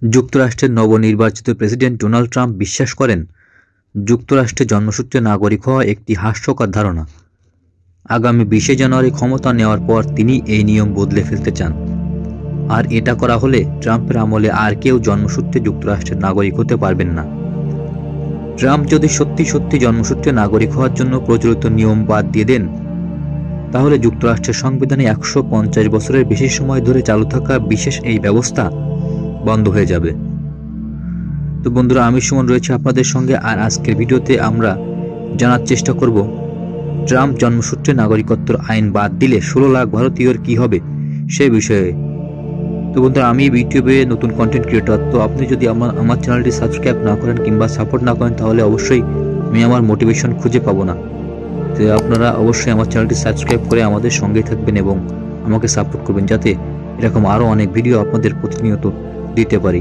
যুক্তরাষ্ট্রের নবনির্বাচিত president Donald Trump বিশ্বাস করেন, যুক্তরাষ্ট্রে জন্মসূত্রে নাগরিক হওয়া একটি হাস্যকর ধারণা। আগামী 20শে জানুয়ারি ক্ষমতা নেওয়ার পর তিনি এই নিয়ম বদলে ফেলতে চান। আর এটা করা হলে ট্রাম্পের আমলে আর কেউ জন্মসূত্রে যুক্তরাষ্ট্রের নাগরিক হতে পারবেন না। ট্রাম্প যদি সত্যি সত্যি জন্মসূত্রে নাগরিক হওয়ার জন্য প্রচলিত নিয়ম বাদ দিয়ে দেন, তাহলে যুক্তরাষ্ট্রের সংবিধানে 150 বছরের বেশি সময় ধরে চালু থাকা বিশেষ এই ব্যবস্থা বন্ধ হয়ে যাবে। তো বন্ধুরা, আমি সুমন রয়েছে আপনাদের সঙ্গে। আর আজকের ভিডিওতে আমরা জানার চেষ্টা করব, ট্রাম্প জন্মসূত্রে নাগরিকত্বের আইন বাদ দিলে 16 লাখ ভারতীয়র কি হবে সে বিষয়ে। তো বন্ধুরা, আমি ইউটিউবে নতুন কন্টেন্ট ক্রিয়েটর। তো আপনি যদি আমার চ্যানেলটি সাবস্ক্রাইব না করেন কিংবা সাপোর্ট না করেন, তাহলে অবশ্যই আমি আমার মোটিভেশন খুঁজে পাবো না। তো আপনারা অবশ্যই আমার চ্যানেলটি সাবস্ক্রাইব করে আমাদের সঙ্গেই থাকবেন এবং আমাকে সাপোর্ট করবেন, যাতে এরকম আরও অনেক ভিডিও আপনাদের প্রতিনিয়ত দিতে পারি।